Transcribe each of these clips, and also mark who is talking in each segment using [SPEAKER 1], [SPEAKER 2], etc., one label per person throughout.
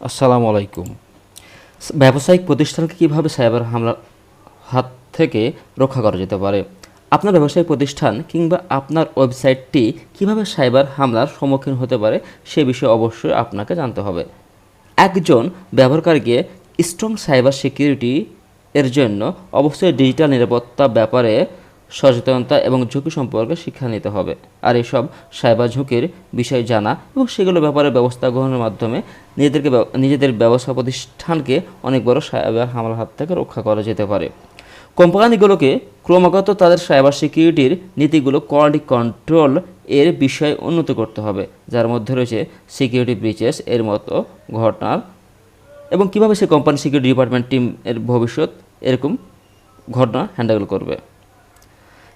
[SPEAKER 1] আসসালামু আলাইকুম। ব্যবসায়িক প্রতিষ্ঠানকে কিভাবে সাইবার হামলার হাত থেকে রক্ষা করা যেতে পারে? আপনার ব্যবসায়িক প্রতিষ্ঠান কিংবা আপনার ওয়েবসাইটটি কিভাবে সাইবার হামলার সম্মুখীন হতে পারে সে বিষয়ে অবশ্যই আপনাকে জানতে হবে। একজন ব্যবহারকারীকে স্ট্রং সাইবার সিকিউরিটি এর জন্য অবশ্যই ডিজিটাল নিরাপত্তা ব্যাপারে সচেতনতা এবং ঝুঁকি সম্পর্কে শিক্ষা নিতে হবে। আর এসব সাইবার ঝুঁকির বিষয় জানা এবং সেগুলো ব্যাপারে ব্যবস্থা গ্রহণের মাধ্যমে নিজেদের ব্যবসা প্রতিষ্ঠানকে অনেক বড় সাইবার হামলার হাত থেকে রক্ষা করা যেতে পারে। কোম্পানিগুলোকে ক্রমাগত তাদের সাইবার সিকিউরিটির নীতিগুলো কোয়ালিটি কন্ট্রোল এর বিষয়ে উন্নত করতে হবে, যার মধ্যে রয়েছে সিকিউরিটি ব্রিচেস এর মতো ঘটনার এবং কীভাবে সে কোম্পানি সিকিউরিটি ডিপার্টমেন্ট টিম এর ভবিষ্যৎ এরকম ঘটনা হ্যান্ডেল করবে।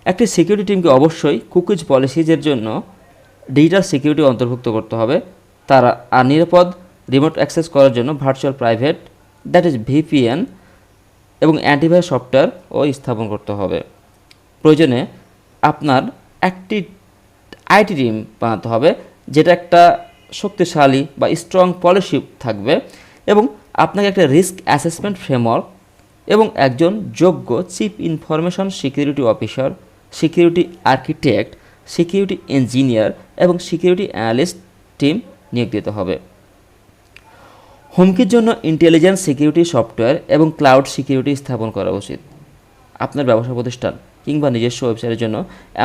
[SPEAKER 1] একটি সিকিউরিটি টিমকে অবশ্যই কুকিজ পলিসিজের জন্য ডিজিটাল সিকিউরিটি অন্তর্ভুক্ত করতে হবে। তারা আর নিরাপদ রিমোট অ্যাক্সেস করার জন্য virtual private that is VPN এবং অ্যান্টিভাইরাস সফটওয়্যারও স্থাপন করতে হবে। প্রয়োজনে আপনার একটি আইটি টিম বানাতে হবে, যেটা একটা শক্তিশালী বা স্ট্রং পলিসি থাকবে এবং আপনাকে একটা রিস্ক অ্যাসেসমেন্ট ফ্রেমওয়ার্ক এবং একজন যোগ্য chief information security officer, security architect, security engineer এবং সিকিউরিটি অ্যানালিস্ট টিম নিয়োগ দিতে হবে। হুমকির জন্য ইন্টেলিজেন্স সিকিউরিটি সফটওয়্যার এবং ক্লাউড সিকিউরিটি স্থাপন করা উচিত। আপনার ব্যবসা প্রতিষ্ঠান কিংবা নিজস্ব ওয়েবসাইটের জন্য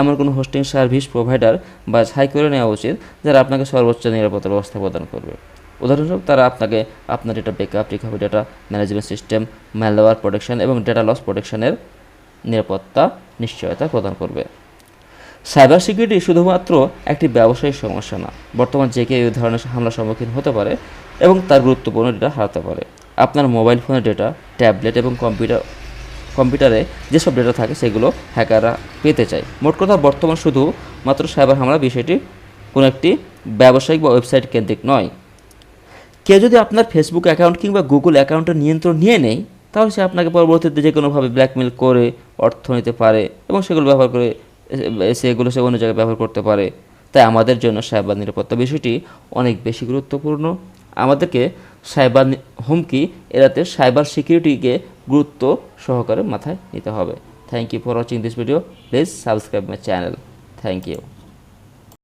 [SPEAKER 1] এমন কোনো হোস্টিং সার্ভিস প্রোভাইডার বাছাই করে নেওয়া উচিত যারা আপনাকে সর্বোচ্চ নিরাপত্তা ব্যবস্থা প্রদান করবে। উদাহরণস্বরূপ, তারা আপনাকে আপনার data backup, recovery, data management system, malware protection এবং ডেটা লস প্রোটেকশনের নিরাপত্তা নিশ্চয়তা প্রদান করবে। সাইবার সিকিউরিটি শুধুমাত্র একটি ব্যবসায়িক সমস্যা না, বর্তমান যে কেউ এই ধরনের হামলার সম্মুখীন হতে পারে এবং তার গুরুত্বপূর্ণ ডেটা হারাতে পারে। আপনার মোবাইল ফোনের ডেটা, ট্যাবলেট এবং কম্পিউটারে যেসব ডেটা থাকে সেগুলো হ্যাকাররা পেতে চায়। মোট কথা, বর্তমান শুধুমাত্র সাইবার হামলা বিষয়টি কোনো একটি ব্যবসায়িক বা ওয়েবসাইট কেন্দ্রিক নয়। কেউ যদি আপনার ফেসবুক অ্যাকাউন্ট কিংবা গুগল অ্যাকাউন্টের নিয়ন্ত্রণ নিয়ে নেয়, তাহলে সে আপনাকে পরবর্তীতে যে কোনোভাবে ব্ল্যাকমেল করে অর্থ নিতে পারে এবং সেগুলো ব্যবহার করে সে অন্য জায়গায় ব্যবহার করতে পারে। তাই আমাদের জন্য সাইবার নিরাপত্তা বিষয়টি অনেক বেশি গুরুত্বপূর্ণ। আমাদেরকে সাইবার হুমকি এড়াতে সাইবার সিকিউরিটিকে গুরুত্ব সহকারে মাথায় নিতে হবে। Thank you for watching this video. Please subscribe my channel. Thank you.